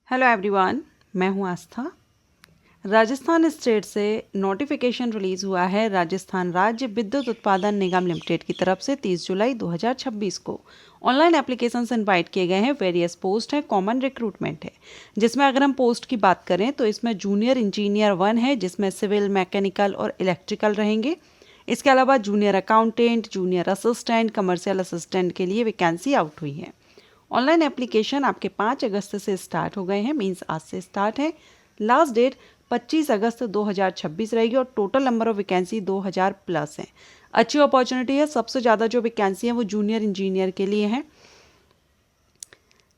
Hello everyone, मैं हूं आस्था। Rajasthan state से नोटिफिकेशन रिलीज़ हुआ है राजस्थान राज्य विद्युत उत्पादन निगम लिमिटेड की तरफ से 30 जुलाई 2026 को। ऑनलाइन एप्लीकेशन से इनवाइट किए गए हैं। वेरियस पोस्ट है, कॉमन रिक्रूटमेंट है, जिसमें अगर हम पोस्ट की बात करें तो इसमें जूनियर इंजीनियर 1 है, जिसमें सिविल, मैकेनिकल और इलेक्ट्रिकल रहेंगे। इसके अलावा junior accountant, junior assistant, commercial assistant के लिए वैकेंसी आउट हुई है। ऑनलाइन एप्लीकेशन आपके 5 अगस्त से स्टार्ट हो गए हैं, मींस आज से स्टार्ट है। लास्ट डेट 25 अगस्त 2026 रहेगी और total number of vacancy 2000 plus है। अच्छी अपॉर्चुनिटी है। सबसे ज़्यादा जो वैकेंसी है वो जूनियर इंजीनियर के लिए है।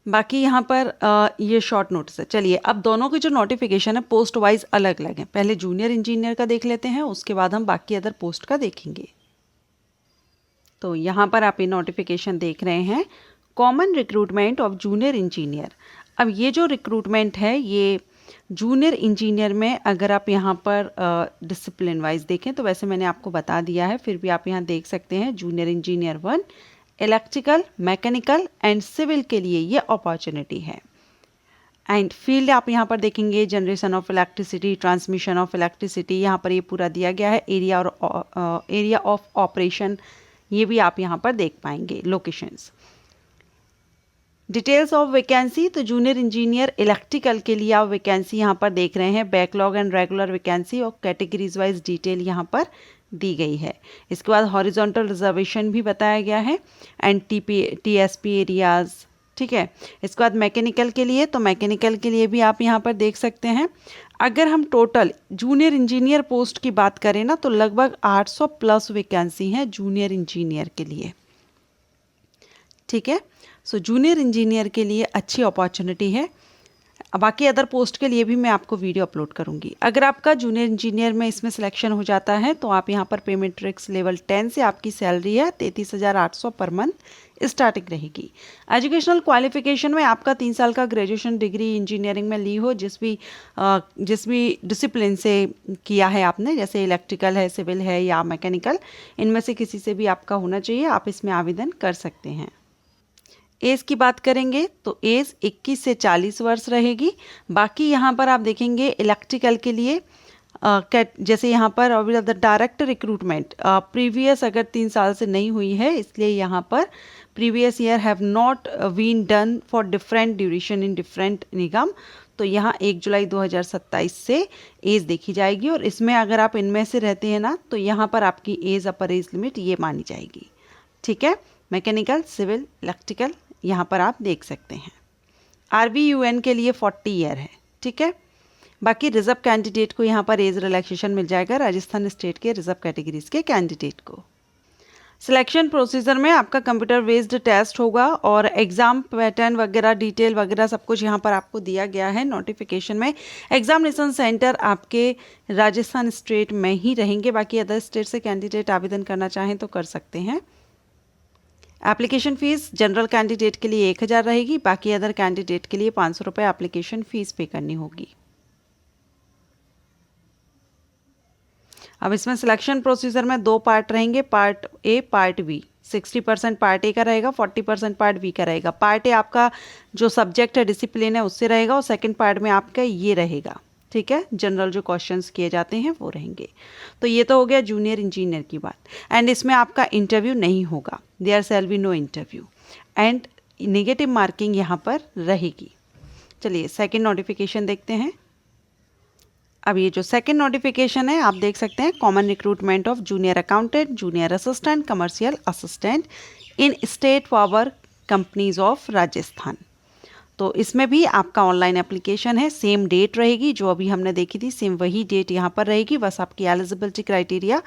बाकी यहाँ पर ये शॉर्ट नोटिस है। चलिए, अब दोनों की जो नोटिफिकेशन है पोस्ट वाइज अलग अलग है। पहले जूनियर इंजीनियर का देख लेते हैं, उसके बाद हम बाकी अदर पोस्ट का देखेंगे। तो यहाँ पर आप ये नोटिफिकेशन देख रहे हैं, common recruitment of junior engineer. अब ये जो रिक्रूटमेंट है ये जूनियर इंजीनियर में अगर आप यहाँ पर डिसिप्लिन वाइज देखें तो वैसे मैंने आपको बता दिया है, फिर भी आप यहाँ देख सकते हैं junior engineer 1 electrical, mechanical and civil के लिए ये अपॉर्चुनिटी है। एंड फील्ड आप यहाँ पर देखेंगे generation of electricity, transmission of electricity, यहाँ पर ये पूरा दिया गया है। एरिया ऑफ ऑपरेशन ये भी आप यहाँ पर देख पाएंगे, लोकेशंस। डिटेल्स ऑफ वैकेंसी, तो जूनियर इंजीनियर इलेक्ट्रिकल के लिए आप वैकेंसी यहाँ पर देख रहे हैं। बैकलॉग एंड रेगुलर वैकेंसी और कैटेगरीज वाइज डिटेल यहाँ पर दी गई है। इसके बाद हॉरिजॉन्टल रिजर्वेशन भी बताया गया है एंड टीएसपी एरियाज, ठीक है। इसके बाद मैकेनिकल के लिए, तो मैकेनिकल के लिए भी आप यहाँ पर देख सकते हैं। अगर हम टोटल जूनियर इंजीनियर पोस्ट की बात करें ना तो लगभग 800 प्लस वैकेंसी है जूनियर इंजीनियर के लिए, ठीक है। सो जूनियर इंजीनियर के लिए अच्छी अपॉर्चुनिटी है। बाकी अदर पोस्ट के लिए भी मैं आपको वीडियो अपलोड करूंगी। अगर आपका जूनियर इंजीनियर में इसमें सिलेक्शन हो जाता है तो आप यहाँ पर पे मैट्रिक्स लेवल 10 से आपकी सैलरी है 33,800 पर मंथ स्टार्टिंग रहेगी। एजुकेशनल क्वालिफिकेशन में आपका 3 साल का ग्रेजुएशन डिग्री इंजीनियरिंग में ली हो, जिस भी डिसिप्लिन से किया है आपने, जैसे इलेक्ट्रिकल है, सिविल है या मैकेनिकल, इनमें से किसी से भी आपका होना चाहिए। आप इसमें आवेदन कर सकते हैं। एज की बात करेंगे तो एज 21 से 40 वर्ष रहेगी। बाकी यहाँ पर आप देखेंगे इलेक्ट्रिकल के लिए जैसे यहाँ पर द डायरेक्ट रिक्रूटमेंट प्रीवियस अगर 3 साल से नहीं हुई है, इसलिए यहाँ पर previous year have not been done for different duration in different निगम, तो यहाँ 1 जुलाई 2027 से एज देखी जाएगी। और इसमें अगर आप इनमें से रहते हैं ना तो यहाँ पर आपकी एज अपर एज लिमिट ये मानी जाएगी, ठीक है। मैकेनिकल, सिविल, इलेक्ट्रिकल यहाँ पर आप देख सकते हैं। RVUN के लिए 40 ईयर है, ठीक है। बाकी रिजर्व कैंडिडेट को यहाँ पर एज रिलैक्सेशन मिल जाएगा, राजस्थान स्टेट के रिजर्व कैटेगरीज के कैंडिडेट को। सिलेक्शन प्रोसीजर में आपका कंप्यूटर बेस्ड टेस्ट होगा और एग्जाम पैटर्न वगैरह, डिटेल वगैरह सब कुछ यहाँ पर आपको दिया गया है नोटिफिकेशन में। एग्जामिनेशन सेंटर आपके राजस्थान स्टेट में ही रहेंगे। बाकी अदर स्टेट से कैंडिडेट आवेदन करना चाहें तो कर सकते हैं। एप्लीकेशन फ़ीस जनरल कैंडिडेट के लिए 1000 रहेगी, बाकी अदर कैंडिडेट के लिए 500 रुपये एप्लीकेशन फ़ीस पे करनी होगी। अब इसमें सिलेक्शन प्रोसीजर में 2 पार्ट रहेंगे, part A, part B. 60% part A का रहेगा, 40% पार्ट बी का रहेगा। पार्ट ए आपका जो सब्जेक्ट है, डिसिप्लिन है, उससे रहेगा और सेकेंड पार्ट में आपका ये रहेगा, ठीक है। जनरल जो क्वेश्चंस किए जाते हैं वो रहेंगे। तो ये तो हो गया जूनियर इंजीनियर की बात। एंड इसमें आपका इंटरव्यू नहीं होगा, there shall be no interview and negative marking यहाँ पर रहेगी। चलिए सेकंड नोटिफिकेशन देखते हैं। अब ये जो सेकंड नोटिफिकेशन है आप देख सकते हैं, common recruitment of junior accountant, junior assistant, commercial assistant in state power companies of Rajasthan. तो इसमें भी आपका ऑनलाइन एप्लीकेशन है, सेम डेट रहेगी जो अभी हमने देखी थी, सेम वही डेट यहाँ पर रहेगी, बस आपकी एलिजिबिलिटी क्राइटेरिया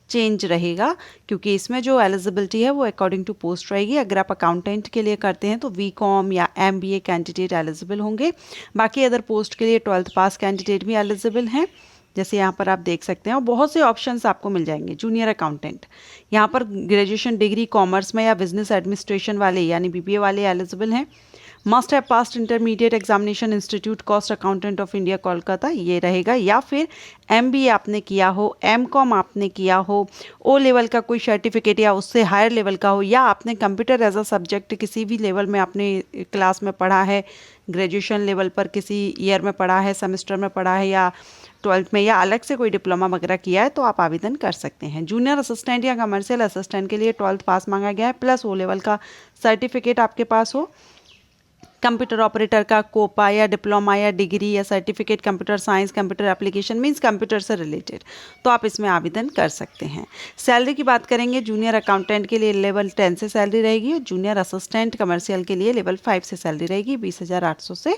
चेंज रहेगा, क्योंकि इसमें जो एलिजिबिलिटी है वो अकॉर्डिंग टू पोस्ट रहेगी। अगर आप अकाउंटेंट के लिए करते हैं तो VCOM या MBA कैंडिडेट एलिजिबल होंगे। बाकी अदर पोस्ट के लिए 12th पास कैंडिडेट भी एलिजिबल हैं, जैसे यहाँ पर आप देख सकते हैं। और बहुत से ऑप्शंस आपको मिल जाएंगे। जूनियर अकाउंटेंट यहाँ पर ग्रेजुएशन डिग्री कॉमर्स में या बिजनेस एडमिनिस्ट्रेशन वाले यानी BBA वाले एलिजिबल हैं। Must have past intermediate examination institute cost accountant of India Kolkata, ये रहेगा। या फिर MBA आपने किया हो, MCOM आपने किया हो, O लेवल का कोई सर्टिफिकेट या उससे हायर लेवल का हो, या आपने कंप्यूटर एज अ सब्जेक्ट किसी भी लेवल में आपने क्लास में पढ़ा है, ग्रेजुएशन लेवल पर किसी ईयर में पढ़ा है, सेमेस्टर में पढ़ा है या 12th में या अलग से कोई डिप्लोमा वगैरह किया है तो आप आवेदन कर सकते हैं। जूनियर असिस्टेंट या कमर्शियल असिस्टेंट के लिए 12th पास मांगा गया है प्लस ओ लेवल का सर्टिफिकेट आपके पास हो। कंप्यूटर ऑपरेटर का कोपा या डिप्लोमा या डिग्री या certificate computer science, computer application means computer से रिलेटेड, तो आप इसमें आवेदन कर सकते हैं। सैलरी की बात करेंगे, जूनियर अकाउंटेंट के लिए लेवल 10 से सैलरी रहेगी और जूनियर असिस्टेंट कमर्शियल के लिए लेवल 5 से सैलरी रहेगी। 20,800 से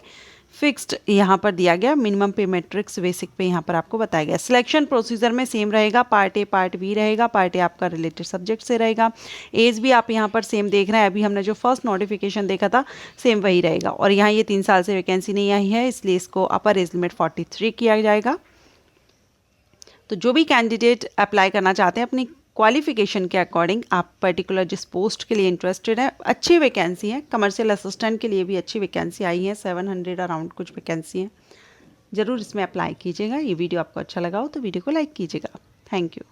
फिक्स्ड यहाँ पर दिया गया। मिनिमम पे मैट्रिक्स बेसिक पे यहाँ पर आपको बताया गया। सिलेक्शन प्रोसीजर में सेम रहेगा, पार्ट ए पार्ट बी रहेगा। पार्ट ए आपका रिलेटेड सब्जेक्ट से रहेगा। एज भी आप यहाँ पर सेम देख रहे हैं, अभी हमने जो फर्स्ट नोटिफिकेशन देखा था सेम वही रहेगा। और यहाँ ये 3 साल से वैकेंसी नहीं आई है इसलिए इसको अपर एज लिमिट 43 किया जाएगा। तो जो भी कैंडिडेट अप्लाई करना चाहते हैं अपनी क्वालिफिकेशन के अकॉर्डिंग, आप पर्टिकुलर जिस पोस्ट के लिए इंटरेस्टेड है, अच्छी वैकेंसी है। कमर्शियल असिस्टेंट के लिए भी अच्छी वैकेंसी आई है, 700 अराउंड कुछ वैकेंसी हैं। ज़रूर इसमें अप्लाई कीजिएगा। ये वीडियो आपको अच्छा लगा हो तो वीडियो को लाइक कीजिएगा। Thank you.